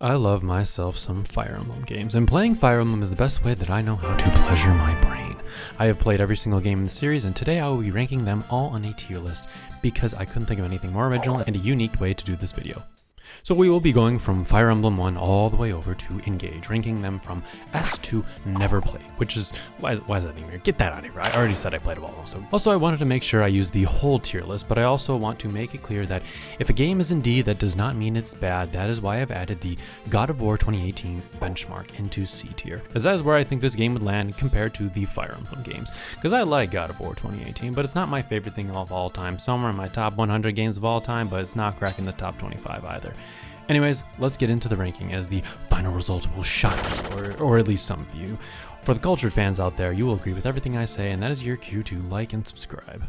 I love myself some Fire Emblem games, and playing Fire Emblem is the best way that I know how to pleasure my brain. I have played every single game in the series, and today I will be ranking them all on a tier list, because I couldn't think of anything more original and a unique way to do this video. So we will be going from Fire Emblem 1 all the way over to Engage, ranking them from S to never played, which is, why is that even here? Get that out of here, I already said I played them all. Also I wanted to make sure I use the whole tier list, but I also want to make it clear that if a game is in D, that does not mean it's bad. That is why I've added the God of War 2018 benchmark into C tier, because that is where I think this game would land compared to the Fire Emblem games, because I like God of War 2018, but it's not my favorite thing of all time. Somewhere in my top 100 games of all time, but it's not cracking the top 25 either. Anyways, let's get into the ranking, as the final result will shock you, or at least some of you. For the cultured fans out there, you will agree with everything I say, and that is your cue to like and subscribe.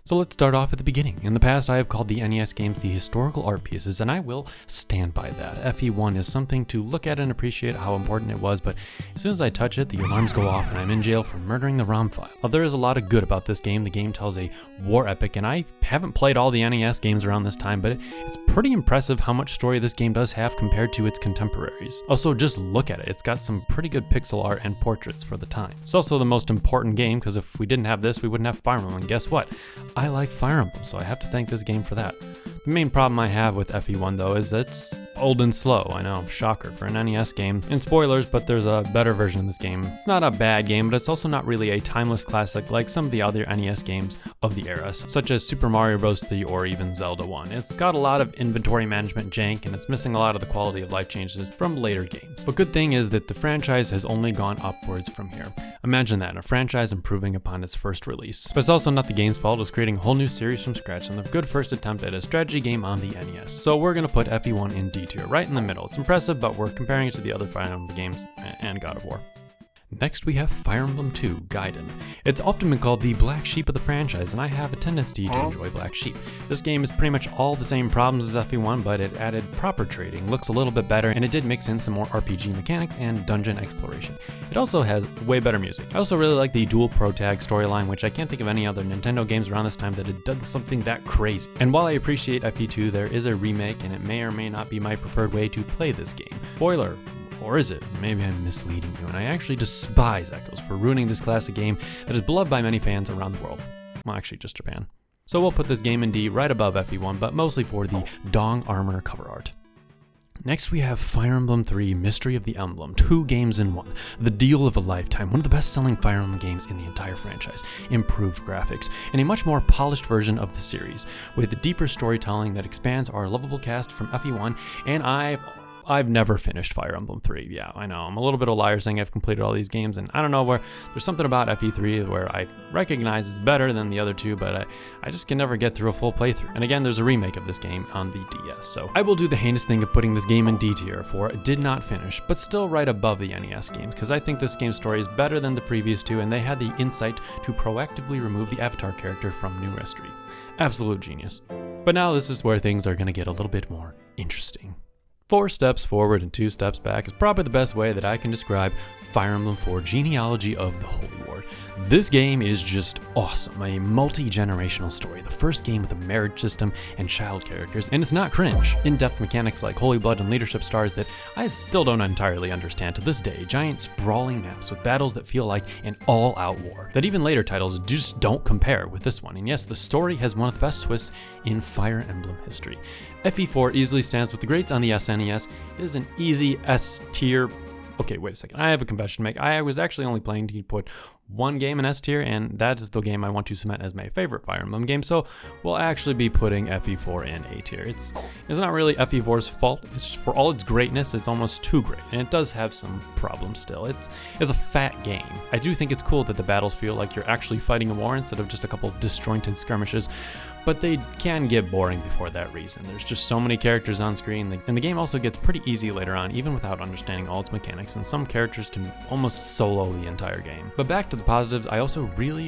So let's start off at the beginning. In the past, I have called the NES games the historical art pieces, and I will stand by that. FE1 is something to look at and appreciate how important it was, but as soon as I touch it, the alarms go off and I'm in jail for murdering the ROM file. While there is a lot of good about this game, the game tells a war epic, and I haven't played all the NES games around this time, but it's pretty impressive how much story this game does have compared to its contemporaries. Also, just look at it. It's got some pretty good pixel art and portraits for the time. It's also the most important game, because if we didn't have this, we wouldn't have Fire Emblem, and guess what? I like Fire Emblem, so I have to thank this game for that. The main problem I have with FE1 though is that it's old and slow. I know, shocker for an NES game. And spoilers, but there's a better version of this game. It's not a bad game, but it's also not really a timeless classic like some of the other NES games of the era, such as Super Mario Bros. 3 or even Zelda 1. It's got a lot of inventory management jank, and it's missing a lot of the quality of life changes from later games. But good thing is that the franchise has only gone upwards from here. Imagine that, a franchise improving upon its first release. But it's also not the game's fault. It's creating a whole new series from scratch, and a good first attempt at a strategy game on the NES. So we're gonna put FE1 in D tier, right in the middle. It's impressive, but we're comparing it to the other Fire Emblem games and God of War. Next we have Fire Emblem 2, Gaiden. It's often been called the black sheep of the franchise, and I have a tendency to enjoy black sheep. This game is pretty much all the same problems as FE1, but it added proper trading, looks a little bit better, and it did mix in some more RPG mechanics and dungeon exploration. It also has way better music. I also really like the dual pro tag storyline, which I can't think of any other Nintendo games around this time that had done something that crazy. And while I appreciate FE2, there is a remake, and it may or may not be my preferred way to play this game. Spoiler. Or is it? Maybe I'm misleading you, and I actually despise Echoes for ruining this classic game that is beloved by many fans around the world. Well, actually just Japan. So we'll put this game in D, right above FE1, but mostly for the Dong Armor cover art. Next we have Fire Emblem 3 Mystery of the Emblem, 2 games in 1. The deal of a lifetime, one of the best selling Fire Emblem games in the entire franchise, improved graphics, and a much more polished version of the series, with deeper storytelling that expands our lovable cast from FE1, and I've never finished Fire Emblem 3. Yeah, I know, I'm a little bit of a liar saying I've completed all these games, and I don't know, where there's something about FE3 where I recognize it's better than the other two, but I just can never get through a full playthrough. And again, there's a remake of this game on the DS, so I will do the heinous thing of putting this game in D tier for did not finish, but still right above the NES games, because I think this game's story is better than the previous two, and they had the insight to proactively remove the Avatar character from New History. Absolute genius. But now this is where things are going to get a little bit more interesting. 4 steps forward and 2 steps back is probably the best way that I can describe Fire Emblem 4 Genealogy of the Holy War. This game is just awesome, a multi-generational story, the first game with a marriage system and child characters, and it's not cringe. In-depth mechanics like Holy Blood and leadership stars that I still don't entirely understand to this day, giant sprawling maps with battles that feel like an all-out war, that even later titles just don't compare with this one, and yes, the story has one of the best twists in Fire Emblem history. FE4 easily stands with the greats on the SNES. It is an easy S tier. Okay, wait a second, I have a confession to make. I was actually only planning to put one game in S tier, and that is the game I want to cement as my favorite Fire Emblem game, so we'll actually be putting FE4 in A tier. It's not really FE4's fault. It's just, for all its greatness, it's almost too great, and it does have some problems still. It's a fat game. I do think it's cool that the battles feel like you're actually fighting a war instead of just a couple disjointed skirmishes, but they can get boring before that reason. There's just so many characters on screen, and the game also gets pretty easy later on, even without understanding all its mechanics, and some characters can almost solo the entire game. But back to the positives, I also really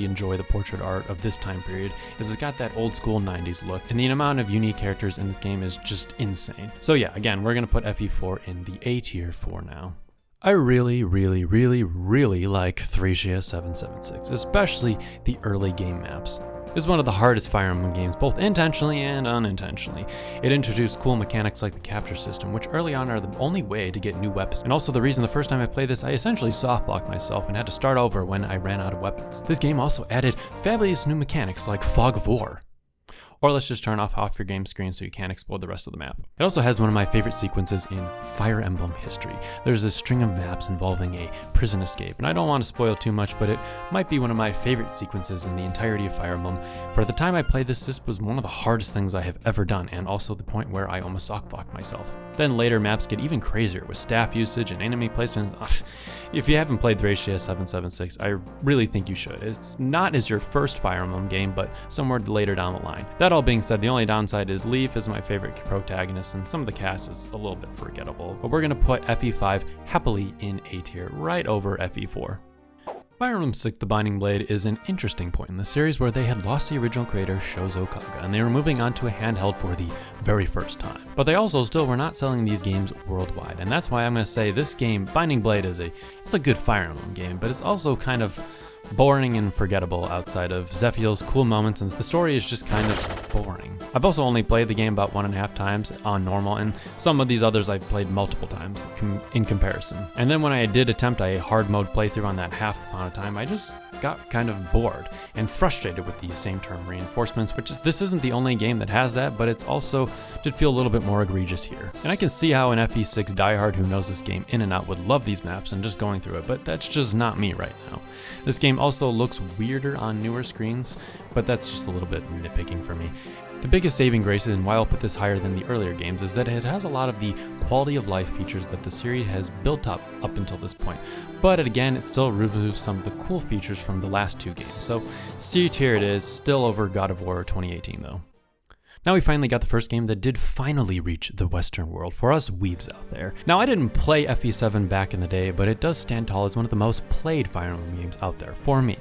enjoy the portrait art of this time period, as it's got that old school 90s look, and the amount of unique characters in this game is just insane. So yeah, again, we're gonna put FE4 in the A tier for now. I really like Thracia 776, especially the early game maps. This is one of the hardest Fire Emblem games, both intentionally and unintentionally. It introduced cool mechanics like the capture system, which early on are the only way to get new weapons, and also the reason the first time I played this I essentially softlocked myself and had to start over when I ran out of weapons. This game also added fabulous new mechanics like Fog of War. Or let's just turn off half your game screen so you can't explore the rest of the map. It also has one of my favorite sequences in Fire Emblem history. There's this string of maps involving a prison escape, and I don't want to spoil too much, but it might be one of my favorite sequences in the entirety of Fire Emblem. For the time I played this was one of the hardest things I have ever done, and also the point where I almost sockblocked myself. Then later maps get even crazier with staff usage and enemy placement. If you haven't played Thracia 776, I really think you should. It's not as your first Fire Emblem game, but somewhere later down the line. That all being said, the only downside is Leaf is my favorite protagonist, and some of the cast is a little bit forgettable, but we're going to put FE5 happily in A tier, right over FE4. Fire Emblem 6 The Binding Blade is an interesting point in the series where they had lost the original creator Shozo Kaga, and they were moving on to a handheld for the very first time. But they also still were not selling these games worldwide, and that's why I'm going to say this game, Binding Blade, it's a good Fire Emblem game, but it's also kind of boring and forgettable outside of Zephiel's cool moments, and the story is just kind of boring. I've also only played the game about 1.5 times on normal, and some of these others I've played multiple times in comparison. And then when I did attempt a hard mode playthrough on that half amount of time, I just got kind of bored and frustrated with these same term reinforcements, which this isn't the only game that has that, but it's also did feel a little bit more egregious here. And I can see how an FE6 diehard who knows this game in and out would love these maps and just going through it, but that's just not me right now. This game also looks weirder on newer screens, but that's just a little bit nitpicking for me. The biggest saving grace, and why I'll put this higher than the earlier games, is that it has a lot of the quality of life features that the series has built up until this point. But again, it still removes some of the cool features from the last two games. So C tier it is, still over God of War 2018 though. Now we finally got the first game that did finally reach the Western world for us weebs out there. Now I didn't play FE7 back in the day, but it does stand tall as one of the most played Fire Emblem games out there for me.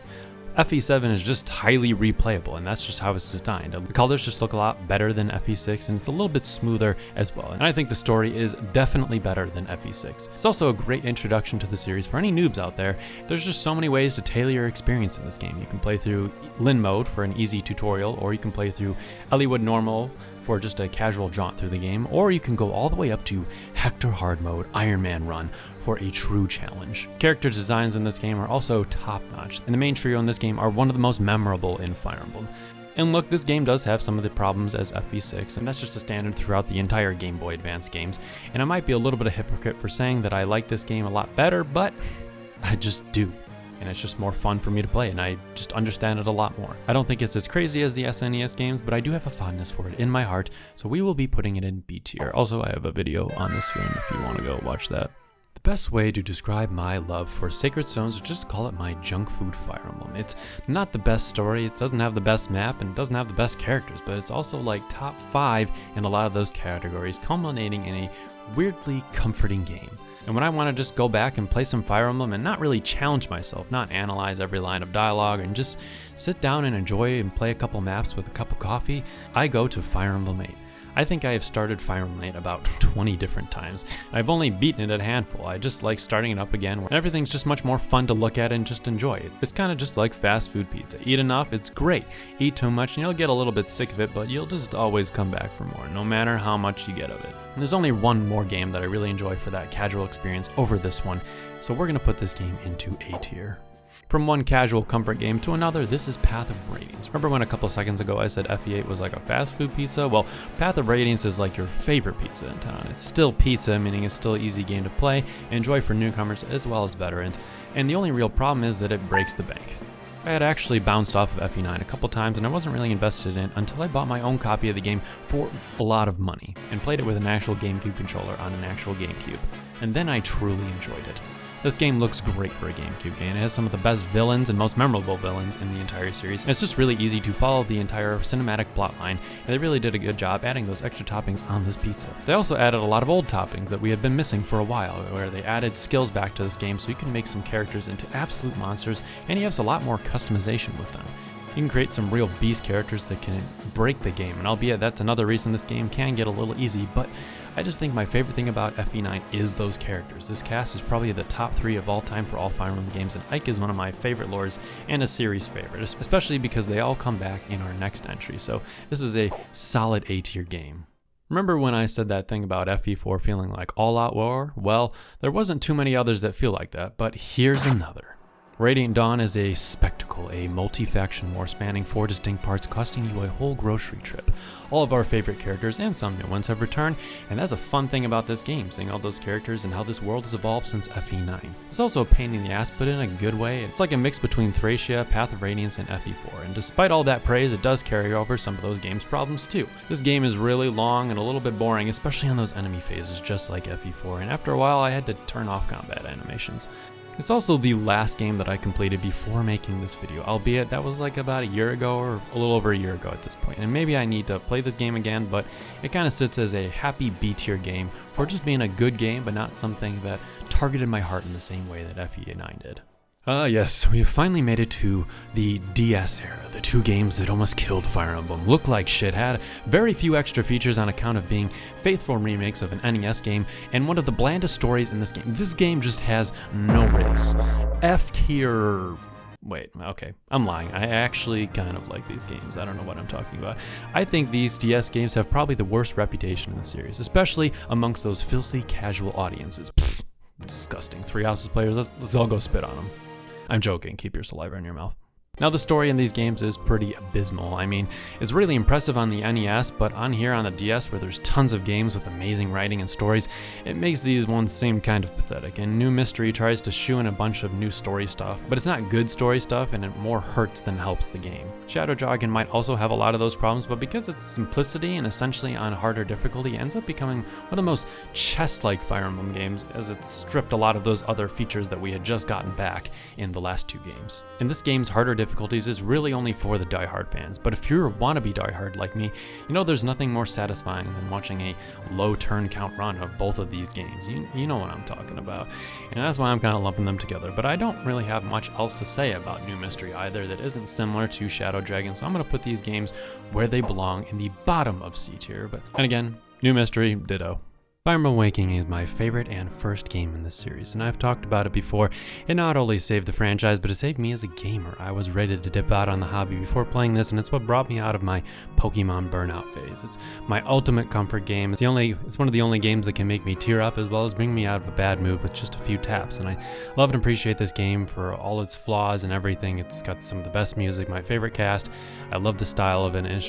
FE7 is just highly replayable, and that's just how it's designed. The colors just look a lot better than FE6, and it's a little bit smoother as well. And I think the story is definitely better than FE6. It's also a great introduction to the series for any noobs out there. There's just so many ways to tailor your experience in this game. You can play through Lin mode for an easy tutorial, or you can play through Elliewood normal for just a casual jaunt through the game, or you can go all the way up to Hector hard mode, Iron Man run, for a true challenge. Character designs in this game are also top-notch, and the main trio in this game are one of the most memorable in Fire Emblem. And look, this game does have some of the problems as FE6, and that's just a standard throughout the entire Game Boy Advance games, and I might be a little bit of a hypocrite for saying that I like this game a lot better, but I just do. And it's just more fun for me to play, and I just understand it a lot more. I don't think it's as crazy as the SNES games, but I do have a fondness for it in my heart, so we will be putting it in B tier. Also, I have a video on this game if you want to go watch that. The best way to describe my love for Sacred Stones is just call it my junk food Fire Emblem. It's not the best story, it doesn't have the best map, and it doesn't have the best characters, but it's also like top 5 in a lot of those categories, culminating in a weirdly comforting game. And when I want to just go back and play some Fire Emblem and not really challenge myself, not analyze every line of dialogue, and just sit down and enjoy and play a couple maps with a cup of coffee, I go to Fire Emblem 8. I think I have started Fire Emblem 8 about 20 different times. I've only beaten it a handful. I just like starting it up again where everything's just much more fun to look at and just enjoy it. It's kind of just like fast food pizza. Eat enough, it's great. Eat too much and you'll get a little bit sick of it, but you'll just always come back for more, no matter how much you get of it. And there's only one more game that I really enjoy for that casual experience over this one, so we're going to put this game into A tier. From one casual comfort game to another, this is Path of Radiance. Remember when a couple seconds ago I said FE8 was like a fast food pizza? Well, Path of Radiance is like your favorite pizza in town. It's still pizza, meaning it's still an easy game to play and enjoy for newcomers as well as veterans. And the only real problem is that it breaks the bank. I had actually bounced off of FE9 a couple times and I wasn't really invested in it until I bought my own copy of the game for a lot of money and played it with an actual GameCube controller on an actual GameCube. And then I truly enjoyed it. This game looks great for a GameCube game. It has some of the best villains and most memorable villains in the entire series. And it's just really easy to follow the entire cinematic plotline, and they really did a good job adding those extra toppings on this pizza. They also added a lot of old toppings that we had been missing for a while, where they added skills back to this game so you can make some characters into absolute monsters, and you have a lot more customization with them. You can create some real beast characters that can break the game, and albeit that's another reason this game can get a little easy, but I just think my favorite thing about FE9 is those characters. This cast is probably the top 3 of all time for all Fire Emblem games, and Ike is one of my favorite lords and a series favorite, especially because they all come back in our next entry, so this is a solid A tier game. Remember when I said that thing about FE4 feeling like all-out war? Well, there wasn't too many others that feel like that, but here's another. Radiant Dawn is a spectacle, a multi-faction war spanning 4 distinct parts, costing you a whole grocery trip. All of our favorite characters and some new ones have returned, and that's a fun thing about this game, seeing all those characters and how this world has evolved since FE9. It's also a pain in the ass, but in a good way. It's like a mix between Thracia, Path of Radiance, and FE4, and despite all that praise, it does carry over some of those game's problems too. This game is really long and a little bit boring, especially on those enemy phases, just like FE4, and after a while I had to turn off combat animations. It's also the last game that I completed before making this video, albeit that was like about a year ago or a little over a year ago at this point, and maybe I need to play this game again, but it kind of sits as a happy B tier game for just being a good game, but not something that targeted my heart in the same way that FE9 did. Yes, we have finally made it to the DS era, the 2 games that almost killed Fire Emblem. Looked like shit, had very few extra features on account of being faithful remakes of an NES game, and one of the blandest stories in this game. This game just has no race. F tier... Wait, okay, I'm lying. I actually kind of like these games. I don't know what I'm talking about. I think these DS games have probably the worst reputation in the series, especially amongst those filthy casual audiences. Pfft, disgusting. Three-Houses players, let's all go spit on them. I'm joking, keep your saliva in your mouth. Now the story in these games is pretty abysmal. I mean, it's really impressive on the NES, but on here on the DS where there's tons of games with amazing writing and stories, it makes these ones seem kind of pathetic, and New Mystery tries to shoe in a bunch of new story stuff, but it's not good story stuff and it more hurts than helps the game. Shadow Dragon might also have a lot of those problems, but because its simplicity and essentially on harder difficulty, it ends up becoming one of the most chess-like Fire Emblem games, as it's stripped a lot of those other features that we had just gotten back in the last 2 games. In this game's harder difficulties is really only for the diehard fans, but if you're a wannabe diehard like me, you know there's nothing more satisfying than watching a low turn count run of both of these games. You know what I'm talking about, and that's why I'm kind of lumping them together, but I don't really have much else to say about New Mystery either that isn't similar to Shadow Dragon, so I'm going to put these games where they belong, in the bottom of C tier, and again, New Mystery, ditto. Fire Emblem Awakening is my favorite and first game in this series, and I've talked about it before. It not only saved the franchise, but it saved me as a gamer. I was ready to dip out on the hobby before playing this, and it's what brought me out of my Pokemon burnout phase. It's my ultimate comfort game. It's one of the only games that can make me tear up as well as bring me out of a bad mood with just a few taps, and I love and appreciate this game for all its flaws and everything. It's got some of the best music, my favorite cast. I love the style of it, and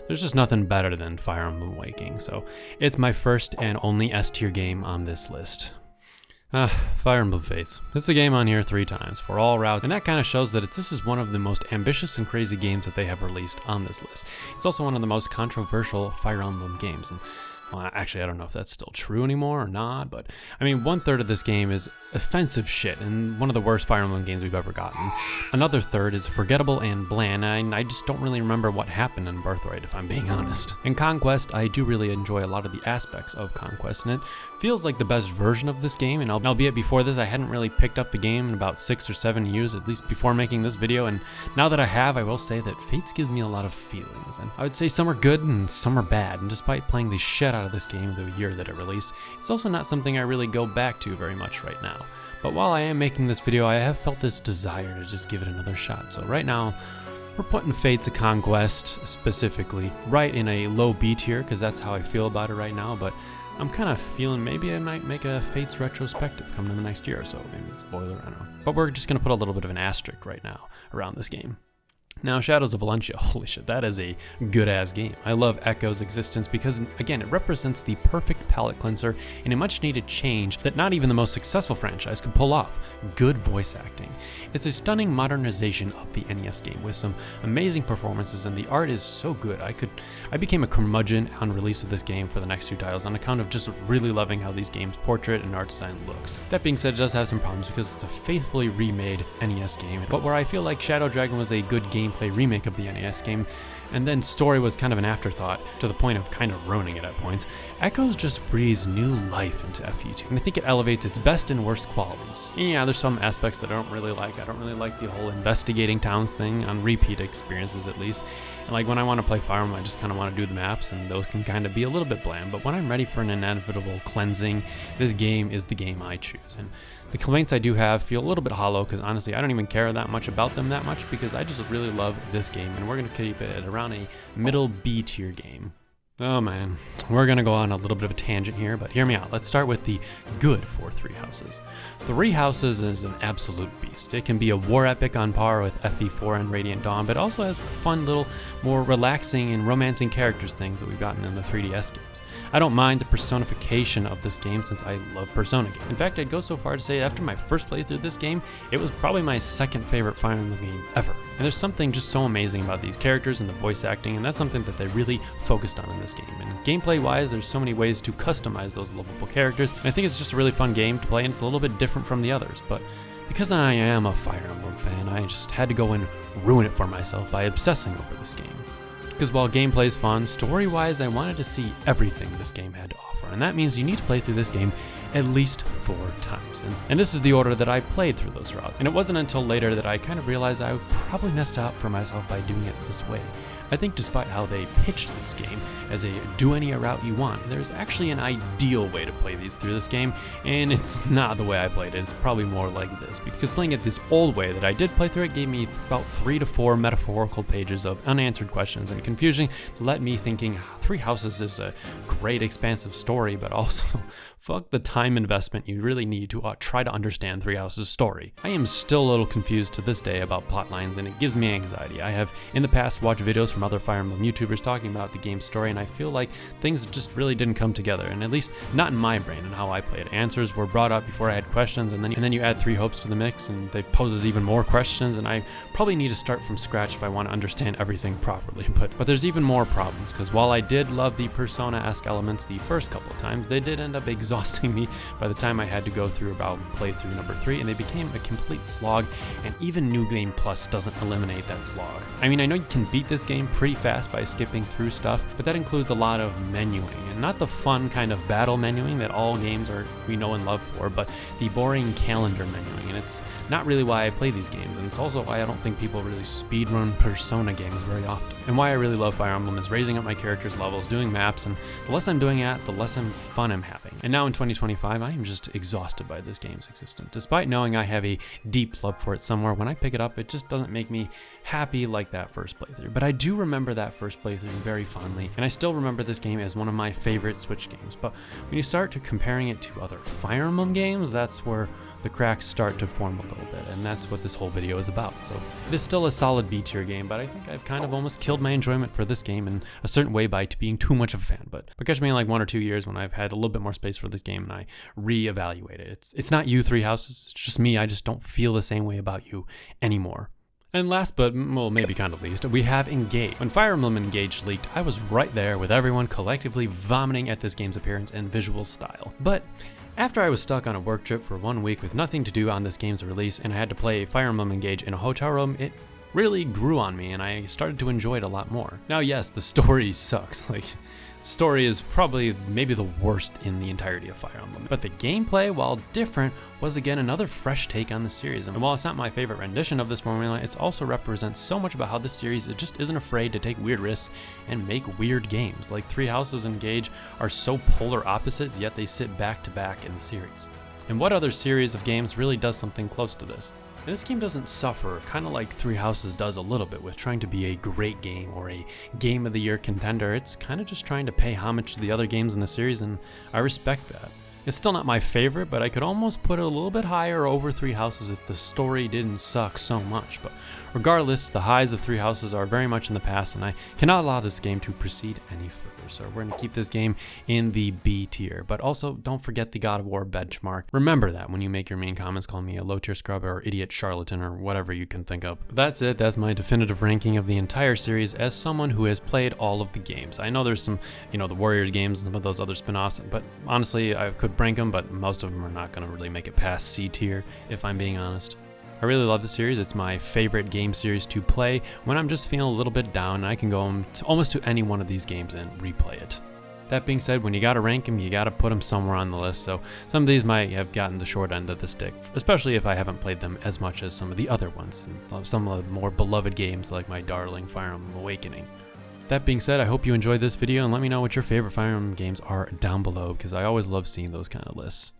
there's just nothing better than Fire Emblem Awakening. So it's my first and only S tier game on this list. Fire Emblem Fates. It's a game on here 3 times for all routes, and that kind of shows that this is one of the most ambitious and crazy games that they have released on this list. It's also one of the most controversial Fire Emblem games, and well, actually, I don't know if that's still true anymore or not, but I mean, 1/3 of this game is offensive shit and one of the worst Fire Emblem games we've ever gotten. Another third is forgettable and bland, and I just don't really remember what happened in Birthright, if I'm being honest. In Conquest, I do really enjoy a lot of the aspects of Conquest, and it feels like the best version of this game, and albeit before this, I hadn't really picked up the game in about 6 or 7 years, at least before making this video, and now that I have, I will say that Fates gives me a lot of feelings, and I would say some are good and some are bad, and despite playing the shit out of this game the year that it released, it's also not something I really go back to very much right now. But while I am making this video, I have felt this desire to just give it another shot. So right now, we're putting Fates of Conquest specifically right in a low B tier, because that's how I feel about it right now, but I'm kind of feeling maybe I might make a Fates retrospective coming in the next year or so. Maybe spoiler, I don't know. But we're just going to put a little bit of an asterisk right now around this game. Now, Shadows of Valencia, holy shit, that is a good-ass game. I love Echo's existence because, again, it represents the perfect palate cleanser and a much-needed change that not even the most successful franchise could pull off. Good voice acting. It's a stunning modernization of the NES game with some amazing performances, and the art is so good. I became a curmudgeon on release of this game for the next 2 titles on account of just really loving how these games' portrait and art design looks. That being said, it does have some problems because it's a faithfully remade NES game, but where I feel like Shadow Dragon was a good gameplay remake of the NES game, and then story was kind of an afterthought to the point of kind of ruining it at points, Echoes just breathes new life into FE2, and I think it elevates its best and worst qualities. Yeah, there's some aspects that I don't really like. I don't really like the whole investigating towns thing, on repeat experiences at least. And like when I want to play Fire Emblem, I just kind of want to do the maps, and those can kind of be a little bit bland. But when I'm ready for an inevitable cleansing, this game is the game I choose. And the complaints I do have feel a little bit hollow, because honestly I don't even care that much about them that much, because I just really love this game, and we're going to keep it at around a middle B tier game. Oh man, we're gonna go on a little bit of a tangent here, but hear me out. Let's start with the good for Three Houses. Three Houses is an absolute beast. It can be a war epic on par with FE4 and Radiant Dawn, but also has the fun little, more relaxing and romancing characters things that we've gotten in the 3DS games. I don't mind the personification of this game since I love Persona games. In fact, I'd go so far to say after my first playthrough of this game, it was probably my second favorite Fire Emblem game ever. And there's something just so amazing about these characters and the voice acting, and that's something that they really focused on in this game. And gameplay-wise, there's so many ways to customize those lovable characters, and I think it's just a really fun game to play, and it's a little bit different from the others. But because I am a Fire Emblem fan, I just had to go and ruin it for myself by obsessing over this game. Because while gameplay is fun, story-wise I wanted to see everything this game had to offer, and that means you need to play through this game at least 4 times. And this is the order that I played through those routes, and it wasn't until later that I kind of realized I probably messed up for myself by doing it this way. I think despite how they pitched this game as a do any route you want, there's actually an ideal way to play these through this game, and it's not the way I played it. It's probably more like this, because playing it this old way that I did play through it gave me about 3 to 4 metaphorical pages of unanswered questions and confusion that led me thinking Three Houses is a great expansive story, but also fuck the time investment you really need to try to understand Three Houses' story. I am still a little confused to this day about plot lines, and it gives me anxiety. I have in the past watched videos from other Fire Emblem YouTubers talking about the game's story, and I feel like things just really didn't come together, and at least not in my brain and how I played. Answers were brought up before I had questions, and then you add Three Hopes to the mix, and they poses even more questions, and I probably need to start from scratch if I want to understand everything properly. But there's even more problems, because while I did love the Persona-esque elements the first couple of times, they did end up exhausting me by the time I had to go through about playthrough number 3, and they became a complete slog, and even New Game Plus doesn't eliminate that slog. I mean, I know you can beat this game pretty fast by skipping through stuff, but that includes a lot of menuing, and not the fun kind of battle menuing that all games we know and love for, but the boring calendar menuing, and it's not really why I play these games, and it's also why I don't think people really speedrun Persona games very often. And why I really love Fire Emblem is raising up my characters' levels, doing maps, and the less I'm doing it, the less fun I'm having. And now in 2025, I am just exhausted by this game's existence. Despite knowing I have a deep love for it somewhere, when I pick it up, it just doesn't make me happy like that first playthrough. But I do remember that first playthrough very fondly, and I still remember this game as one of my favorite Switch games. But when you start to comparing it to other Fire Emblem games, that's where the cracks start to form a little bit, and that's what this whole video is about. So it is still a solid B tier game, but I think I've kind of almost killed my enjoyment for this game in a certain way by being too much of a fan. But catch me in like 1 or 2 years when I've had a little bit more space for this game and I re-evaluate it. It's not you, Three Houses, it's just me. I just don't feel the same way about you anymore. And last but, well, maybe kind of least, we have Engage. When Fire Emblem Engage leaked, I was right there with everyone collectively vomiting at this game's appearance and visual style. But after I was stuck on a work trip for 1 week with nothing to do on this game's release, and I had to play Fire Emblem Engage in a hotel room, it really grew on me, and I started to enjoy it a lot more. Now, yes, the story sucks. Story is probably maybe the worst in the entirety of Fire Emblem. But the gameplay, while different, was again another fresh take on the series. And while it's not my favorite rendition of this formula, it also represents so much about how this series just isn't afraid to take weird risks and make weird games. Like Three Houses and Engage are so polar opposites, yet they sit back to back in the series. And what other series of games really does something close to this? And this game doesn't suffer, kind of like Three Houses does a little bit with trying to be a great game or a Game of the Year contender. It's kind of just trying to pay homage to the other games in the series, and I respect that. It's still not my favorite, but I could almost put it a little bit higher over Three Houses if the story didn't suck so much. But regardless, the highs of Three Houses are very much in the past, and I cannot allow this game to proceed any further. So we're going to keep this game in the B tier, but also don't forget the God of War benchmark. Remember that when you make your main comments, call me a low tier scrub or idiot charlatan or whatever you can think of. But that's it. That's my definitive ranking of the entire series as someone who has played all of the games. I know there's some, the Warriors games and some of those other spin-offs, but honestly, I could rank them, but most of them are not going to really make it past C tier, if I'm being honest. I really love the series. It's my favorite game series to play when I'm just feeling a little bit down, and I can go almost to any one of these games and replay it. That being said, when you gotta rank them, you gotta put them somewhere on the list, so some of these might have gotten the short end of the stick, especially if I haven't played them as much as some of the other ones, and some of the more beloved games like my darling Fire Emblem Awakening. That being said, I hope you enjoyed this video, and let me know what your favorite Fire Emblem games are down below, because I always love seeing those kind of lists.